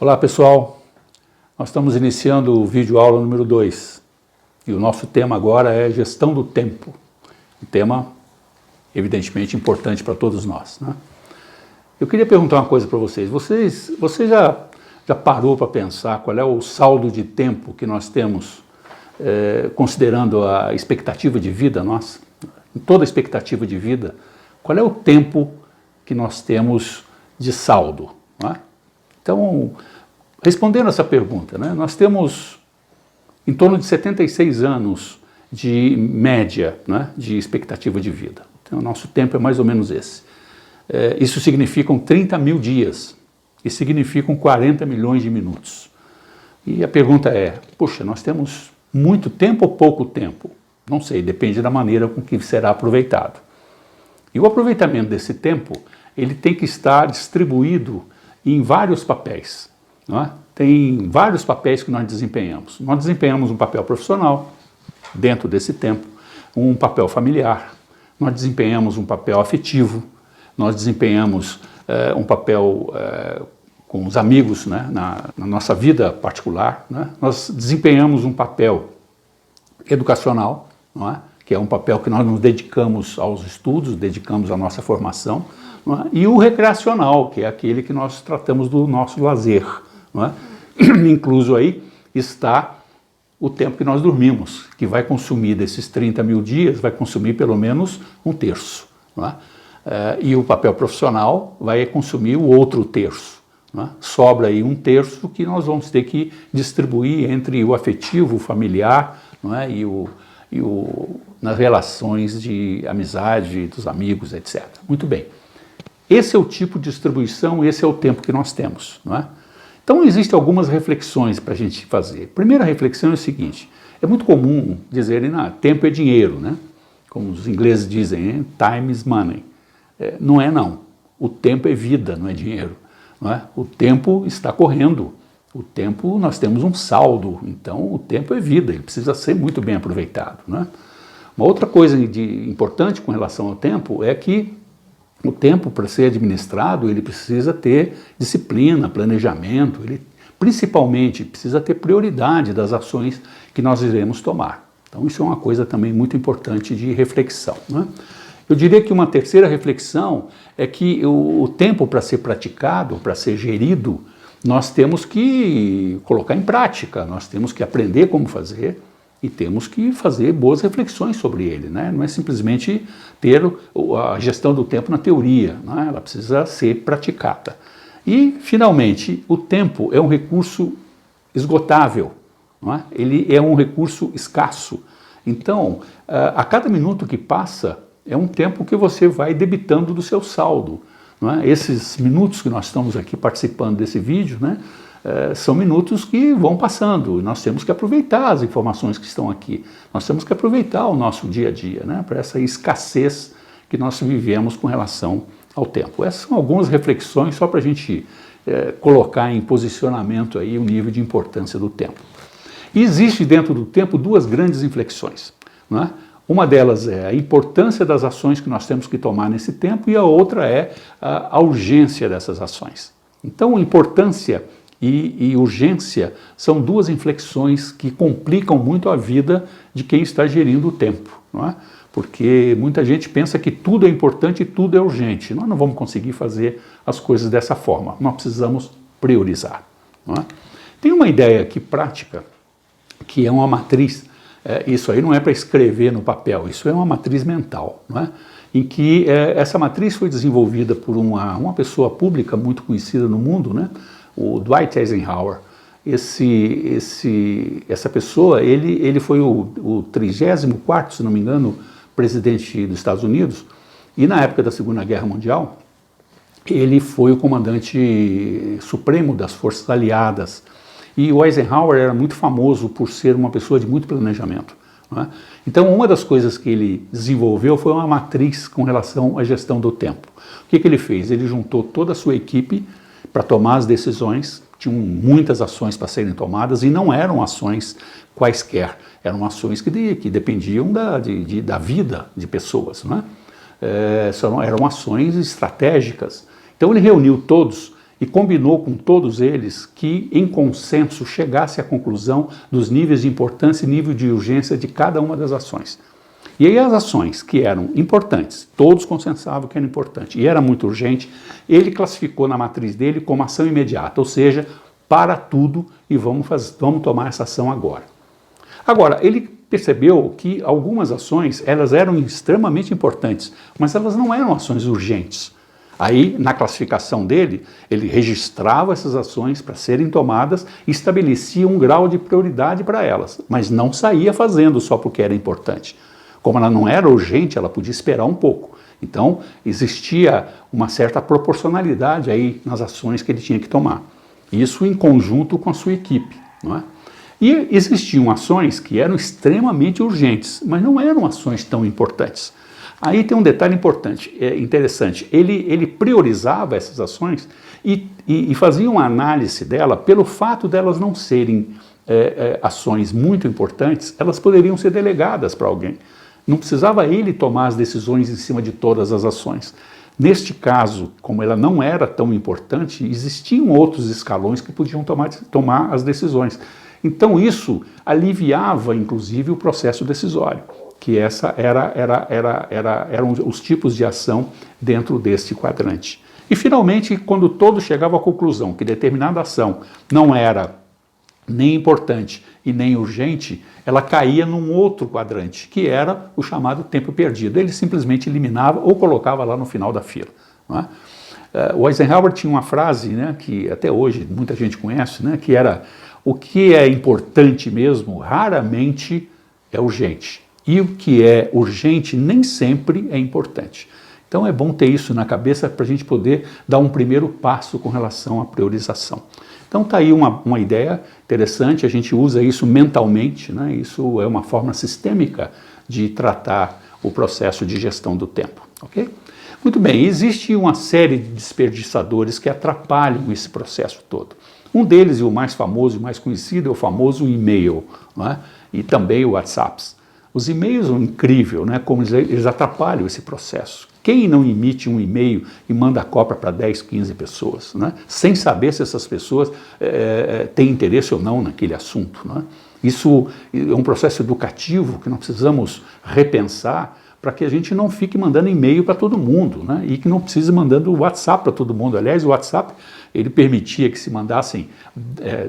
Olá pessoal, nós estamos iniciando o vídeo aula número 2 e o nosso tema agora é gestão do tempo, um tema evidentemente importante para todos nós, né? Eu queria perguntar uma coisa para vocês, você já parou para pensar qual é o saldo de tempo que nós temos considerando a expectativa de vida nossa? Em toda a expectativa de vida, qual é o tempo que nós temos de saldo, não é? Então, respondendo essa pergunta, né, nós temos em torno de 76 anos de média, né, de expectativa de vida. Então, o nosso tempo é mais ou menos esse. Isso significam 30 mil dias e significam 40 milhões de minutos. E a pergunta é, puxa, nós temos muito tempo ou pouco tempo? Não sei, depende da maneira com que será aproveitado. E o aproveitamento desse tempo, ele tem que estar distribuído em vários papéis, não é? Tem vários papéis que nós desempenhamos. Nós desempenhamos um papel profissional dentro desse tempo, um papel familiar, nós desempenhamos um papel afetivo, nós desempenhamos um papel com os amigos, né, na nossa vida particular, né? Nós desempenhamos um papel educacional, não é? Que é um papel que nós nos dedicamos aos estudos, dedicamos à nossa formação, não é? E o recreacional, que é aquele que nós tratamos do nosso lazer, não é? Incluso aí está o tempo que nós dormimos, que vai consumir desses 30 mil dias, vai consumir pelo menos um terço, não é? E o papel profissional vai consumir o outro terço, não é? Sobra aí um terço que nós vamos ter que distribuir entre o afetivo, o familiar, não é? Nas relações de amizade dos amigos, etc. Muito bem. Esse é o tipo de distribuição, esse é o tempo que nós temos, não é? Então, existem algumas reflexões para a gente fazer. A primeira reflexão é o seguinte, é muito comum dizerem, tempo é dinheiro, né? Como os ingleses dizem, time is money. Não é não. O tempo é vida, não é dinheiro, não é? O tempo está correndo. O tempo, nós temos um saldo, então o tempo é vida, ele precisa ser muito bem aproveitado, né? Uma outra coisa importante com relação ao tempo é que o tempo, para ser administrado, ele precisa ter disciplina, planejamento, ele principalmente precisa ter prioridade das ações que nós iremos tomar. Então isso é uma coisa também muito importante de reflexão, né? Eu diria que uma terceira reflexão é que o tempo para ser praticado, para ser gerido, nós temos que colocar em prática, nós temos que aprender como fazer e temos que fazer boas reflexões sobre ele, né? Não é simplesmente ter a gestão do tempo na teoria, né? Ela precisa ser praticada. E, finalmente, o tempo é um recurso esgotável, não é? Ele é um recurso escasso. Então, a cada minuto que passa, é um tempo que você vai debitando do seu saldo, não é? Esses minutos que nós estamos aqui participando desse vídeo, né, são minutos que vão passando, e nós temos que aproveitar as informações que estão aqui, nós temos que aproveitar o nosso dia a dia, né, para essa escassez que nós vivemos com relação ao tempo. Essas são algumas reflexões só para a gente colocar em posicionamento aí o nível de importância do tempo. E existe dentro do tempo duas grandes inflexões, não é? Uma delas é a importância das ações que nós temos que tomar nesse tempo e a outra é a urgência dessas ações. Então, importância e urgência são duas inflexões que complicam muito a vida de quem está gerindo o tempo, não é? Porque muita gente pensa que tudo é importante e tudo é urgente. Nós não vamos conseguir fazer as coisas dessa forma, nós precisamos priorizar, não é? Tem uma ideia aqui prática, que é uma matriz. Isso aí não é para escrever no papel, isso é uma matriz mental, não é? Em que essa matriz foi desenvolvida por uma pessoa pública muito conhecida no mundo, né? O Dwight Eisenhower. Essa pessoa, ele foi o 34º, se não me engano, presidente dos Estados Unidos, e na época da Segunda Guerra Mundial, ele foi o comandante supremo das Forças Aliadas. E o Eisenhower era muito famoso por ser uma pessoa de muito planejamento, não é? Então, uma das coisas que ele desenvolveu foi uma matriz com relação à gestão do tempo. O que ele fez? Ele juntou toda a sua equipe para tomar as decisões, tinham muitas ações para serem tomadas e não eram ações quaisquer, eram ações que dependiam da vida de pessoas, não é? Eram ações estratégicas. Então, ele reuniu todos e combinou com todos eles que, em consenso, chegasse à conclusão dos níveis de importância e nível de urgência de cada uma das ações. E aí as ações que eram importantes, todos consensavam que era importante e era muito urgente, ele classificou na matriz dele como ação imediata, ou seja, para tudo e vamos tomar essa ação agora. Agora, ele percebeu que algumas ações, elas eram extremamente importantes, mas elas não eram ações urgentes. Aí, na classificação dele, ele registrava essas ações para serem tomadas e estabelecia um grau de prioridade para elas, mas não saía fazendo só porque era importante. Como ela não era urgente, ela podia esperar um pouco. Então, existia uma certa proporcionalidade aí nas ações que ele tinha que tomar. Isso em conjunto com a sua equipe, não é? E existiam ações que eram extremamente urgentes, mas não eram ações tão importantes. Aí tem um detalhe interessante. Ele priorizava essas ações e fazia uma análise dela pelo fato delas não serem ações muito importantes, elas poderiam ser delegadas para alguém. Não precisava ele tomar as decisões em cima de todas as ações. Neste caso, como ela não era tão importante, existiam outros escalões que podiam tomar as decisões. Então isso aliviava, inclusive, o processo decisório, que essa eram os tipos de ação dentro deste quadrante. E, finalmente, quando todos chegavam à conclusão que determinada ação não era nem importante e nem urgente, ela caía num outro quadrante, que era o chamado tempo perdido. Ele simplesmente eliminava ou colocava lá no final da fila. Não é? O Eisenhower tinha uma frase, né, que até hoje muita gente conhece, né, que era: o que é importante mesmo raramente é urgente, e o que é urgente nem sempre é importante. Então é bom ter isso na cabeça para a gente poder dar um primeiro passo com relação à priorização. Então está aí uma ideia interessante, a gente usa isso mentalmente, né? Isso é uma forma sistêmica de tratar o processo de gestão do tempo, ok? Muito bem, existe uma série de desperdiçadores que atrapalham esse processo todo. Um deles, e o mais famoso e mais conhecido, é o famoso e-mail, não é? E também o WhatsApp. Os e-mails são incríveis, né? Como eles atrapalham esse processo. Quem não emite um e-mail e manda cópia para 10, 15 pessoas, né? Sem saber se essas pessoas têm interesse ou não naquele assunto, né? Isso é um processo educativo que nós precisamos repensar para que a gente não fique mandando e-mail para todo mundo, né? E que não precise mandando WhatsApp para todo mundo. Aliás, o WhatsApp, ele permitia que se mandassem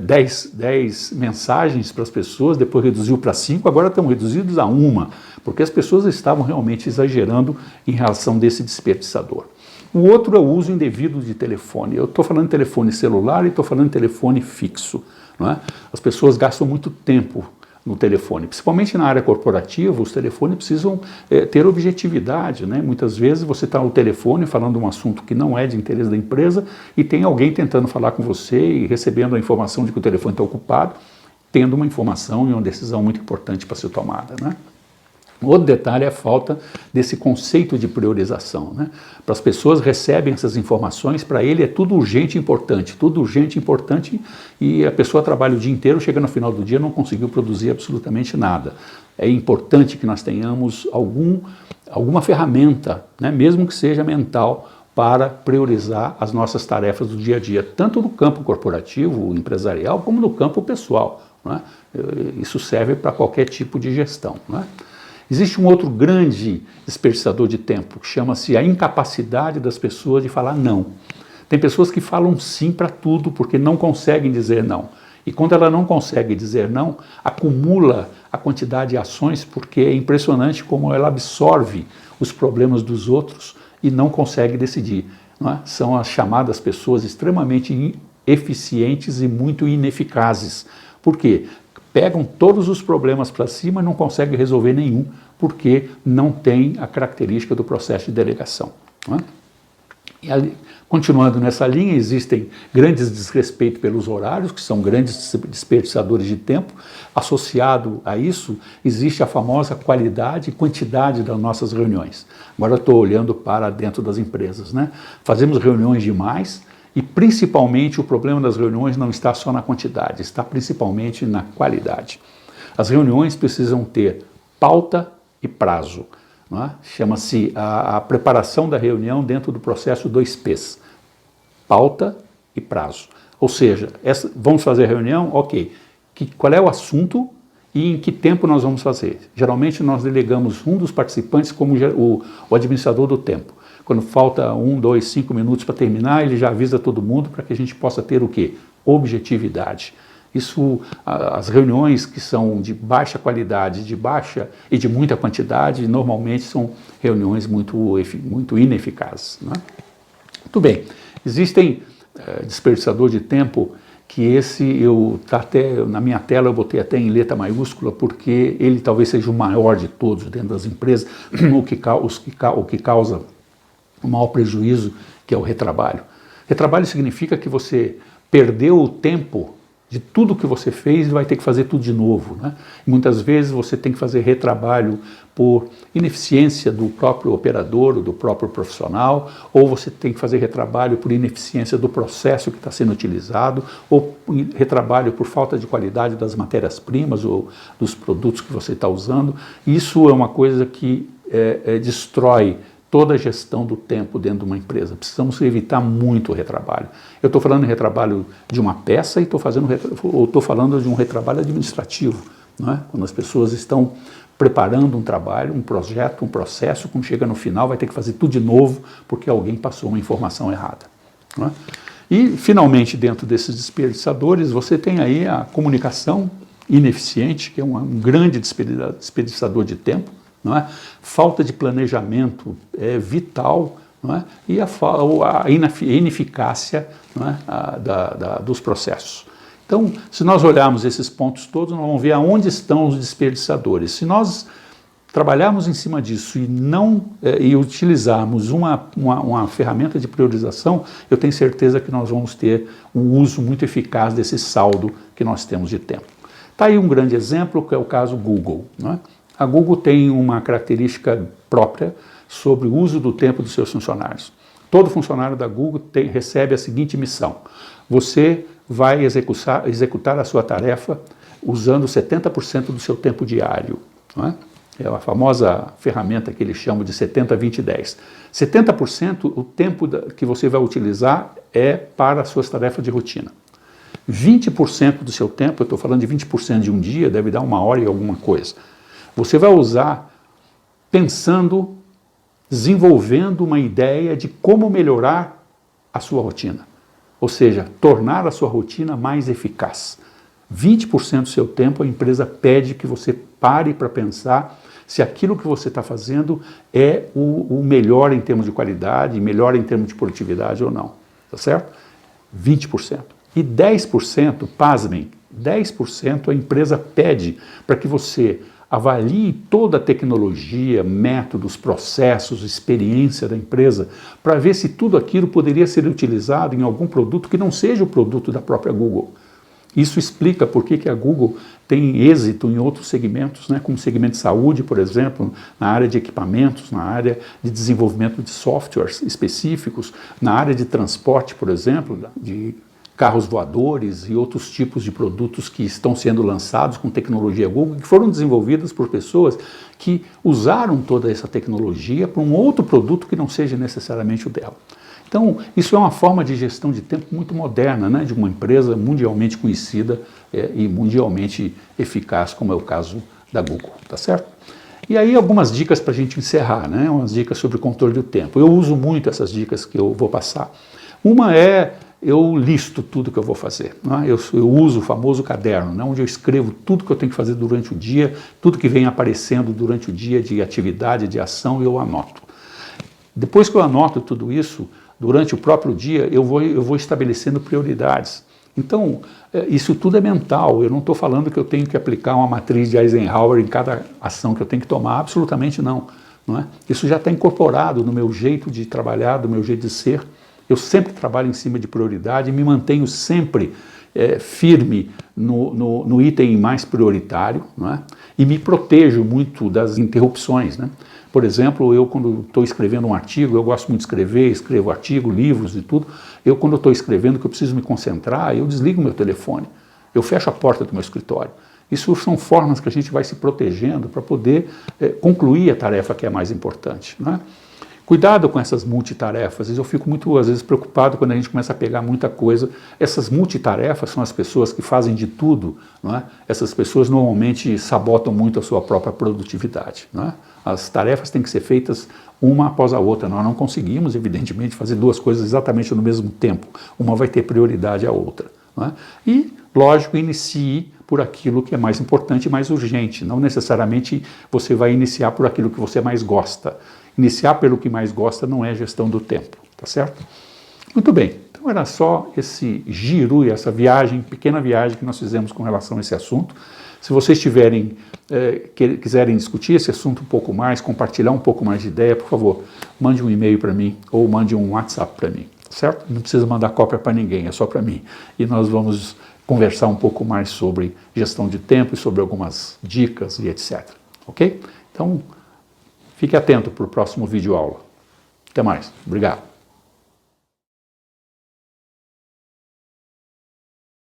10 mensagens para as pessoas, depois reduziu para 5, agora estão reduzidos a 1, porque as pessoas estavam realmente exagerando em relação desse desperdiçador. O outro é o uso indevido de telefone. Eu estou falando de telefone celular e estou falando de telefone fixo, não é? As pessoas gastam muito tempo no telefone, principalmente na área corporativa. Os telefones precisam ter objetividade, né? Muitas vezes você está no telefone falando de um assunto que não é de interesse da empresa e tem alguém tentando falar com você e recebendo a informação de que o telefone está ocupado, tendo uma informação e uma decisão muito importante para ser tomada, né? Outro detalhe é a falta desse conceito de priorização, né? Para as pessoas recebem essas informações, para ele é tudo urgente e importante, e a pessoa trabalha o dia inteiro, chega no final do dia e não conseguiu produzir absolutamente nada. É importante que nós tenhamos alguma ferramenta, né? Mesmo que seja mental, para priorizar as nossas tarefas do dia a dia, tanto no campo corporativo, empresarial, como no campo pessoal, né? Isso serve para qualquer tipo de gestão, né? Existe um outro grande desperdiçador de tempo, que chama-se a incapacidade das pessoas de falar não. Tem pessoas que falam sim para tudo porque não conseguem dizer não. E quando ela não consegue dizer não, acumula a quantidade de ações, porque é impressionante como ela absorve os problemas dos outros e não consegue decidir, não é? São as chamadas pessoas extremamente eficientes e muito ineficazes. Por quê? Pegam todos os problemas para cima e não conseguem resolver nenhum, porque não tem a característica do processo de delegação, não é? E ali, continuando nessa linha, existem grandes desrespeitos pelos horários, que são grandes desperdiçadores de tempo. Associado a isso, existe a famosa qualidade e quantidade das nossas reuniões. Agora eu estou olhando para dentro das empresas, né? Fazemos reuniões demais, e principalmente o problema das reuniões não está só na quantidade, está principalmente na qualidade. As reuniões precisam ter pauta e prazo, não é? Chama-se a preparação da reunião dentro do processo 2Ps, pauta e prazo. Ou seja, vamos fazer a reunião? Ok. Qual é o assunto e em que tempo nós vamos fazer? Geralmente nós delegamos um dos participantes como o administrador do tempo. Quando falta 1, 2, 5 minutos para terminar, ele já avisa todo mundo para que a gente possa ter o quê? Objetividade. Isso, as reuniões que são de baixa qualidade, de baixa e de muita quantidade, normalmente são reuniões muito ineficazes, né? Muito bem, existem desperdiçador de tempo que tá até na minha tela eu botei até em letra maiúscula porque ele talvez seja o maior de todos dentro das empresas, o que causa o maior prejuízo, que é o retrabalho. Retrabalho significa que você perdeu o tempo de tudo que você fez e vai ter que fazer tudo de novo, né? Muitas vezes você tem que fazer retrabalho por ineficiência do próprio operador, ou do próprio profissional, ou você tem que fazer retrabalho por ineficiência do processo que está sendo utilizado, ou retrabalho por falta de qualidade das matérias-primas ou dos produtos que você está usando. Isso é uma coisa que destrói toda a gestão do tempo dentro de uma empresa. Precisamos evitar muito o retrabalho. Eu estou falando em retrabalho de uma peça e estou falando de um retrabalho administrativo, não é? Quando as pessoas estão preparando um trabalho, um projeto, um processo, quando chega no final vai ter que fazer tudo de novo porque alguém passou uma informação errada, não é? E, finalmente, dentro desses desperdiçadores, você tem aí a comunicação ineficiente, que é um grande desperdiçador de tempo, não é? Falta de planejamento é vital, não é? E a ineficácia, não é? Dos processos. Então, se nós olharmos esses pontos todos, nós vamos ver aonde estão os desperdiçadores. Se nós trabalharmos em cima disso e utilizarmos uma ferramenta de priorização, eu tenho certeza que nós vamos ter um uso muito eficaz desse saldo que nós temos de tempo. Está aí um grande exemplo, que é o caso Google, não é? A Google tem uma característica própria sobre o uso do tempo dos seus funcionários. Todo funcionário da Google recebe a seguinte missão: você vai executar a sua tarefa usando 70% do seu tempo diário, não é? É a famosa ferramenta que eles chamam de 70-20-10. 70% o tempo que você vai utilizar é para as suas tarefas de rotina. 20% do seu tempo, eu estou falando de 20% de um dia, deve dar 1 hora e alguma coisa, você vai usar pensando, desenvolvendo uma ideia de como melhorar a sua rotina. Ou seja, tornar a sua rotina mais eficaz. 20% do seu tempo a empresa pede que você pare para pensar se aquilo que você está fazendo é o melhor em termos de qualidade, melhor em termos de produtividade ou não. Tá certo? 20%. E 10%, pasmem, 10% a empresa pede para que você avalie toda a tecnologia, métodos, processos, experiência da empresa, para ver se tudo aquilo poderia ser utilizado em algum produto que não seja o produto da própria Google. Isso explica por que a Google tem êxito em outros segmentos, né, como o segmento de saúde, por exemplo, na área de equipamentos, na área de desenvolvimento de softwares específicos, na área de transporte, por exemplo, de carros voadores e outros tipos de produtos que estão sendo lançados com tecnologia Google, que foram desenvolvidas por pessoas que usaram toda essa tecnologia para um outro produto que não seja necessariamente o dela. Então, isso é uma forma de gestão de tempo muito moderna, né, de uma empresa mundialmente conhecida e mundialmente eficaz, como é o caso da Google, tá certo? E aí algumas dicas para a gente encerrar, né, umas dicas sobre controle do tempo. Eu uso muito essas dicas que eu vou passar. Uma é: eu listo tudo que eu vou fazer, né? Eu uso o famoso caderno, né? Onde eu escrevo tudo que eu tenho que fazer durante o dia, tudo que vem aparecendo durante o dia de atividade, de ação, eu anoto. Depois que eu anoto tudo isso, durante o próprio dia, eu vou estabelecendo prioridades. Então, isso tudo é mental. Eu não estou falando que eu tenho que aplicar uma matriz de Eisenhower em cada ação que eu tenho que tomar, absolutamente não, não é? Isso já está incorporado no meu jeito de trabalhar, do meu jeito de ser. Eu sempre trabalho em cima de prioridade e me mantenho sempre firme no item mais prioritário, não é? E me protejo muito das interrupções, né? Por exemplo, eu quando estou escrevendo um artigo, eu gosto muito de escrever, escrevo artigo, livros e tudo, quando estou escrevendo que eu preciso me concentrar, eu desligo meu telefone, eu fecho a porta do meu escritório. Isso são formas que a gente vai se protegendo para poder concluir a tarefa que é mais importante, não é? Cuidado com essas multitarefas. Eu fico muito, às vezes, preocupado quando a gente começa a pegar muita coisa. Essas multitarefas são as pessoas que fazem de tudo, não é? Essas pessoas normalmente sabotam muito a sua própria produtividade, não é? As tarefas têm que ser feitas uma após a outra. Nós não conseguimos, evidentemente, fazer duas coisas exatamente no mesmo tempo. Uma vai ter prioridade à outra, não é? E, lógico, inicie por aquilo que é mais importante e mais urgente. Não necessariamente você vai iniciar por aquilo que você mais gosta. Iniciar pelo que mais gosta não é gestão do tempo, tá certo? Muito bem, então era só esse giro e essa viagem, pequena viagem que nós fizemos com relação a esse assunto. Se vocês quiserem discutir esse assunto um pouco mais, compartilhar um pouco mais de ideia, por favor, mande um e-mail para mim ou mande um WhatsApp para mim, certo? Não precisa mandar cópia para ninguém, é só para mim. E nós vamos conversar um pouco mais sobre gestão de tempo e sobre algumas dicas e etc. Ok? Então, fique atento para o próximo vídeo aula. Até mais. Obrigado.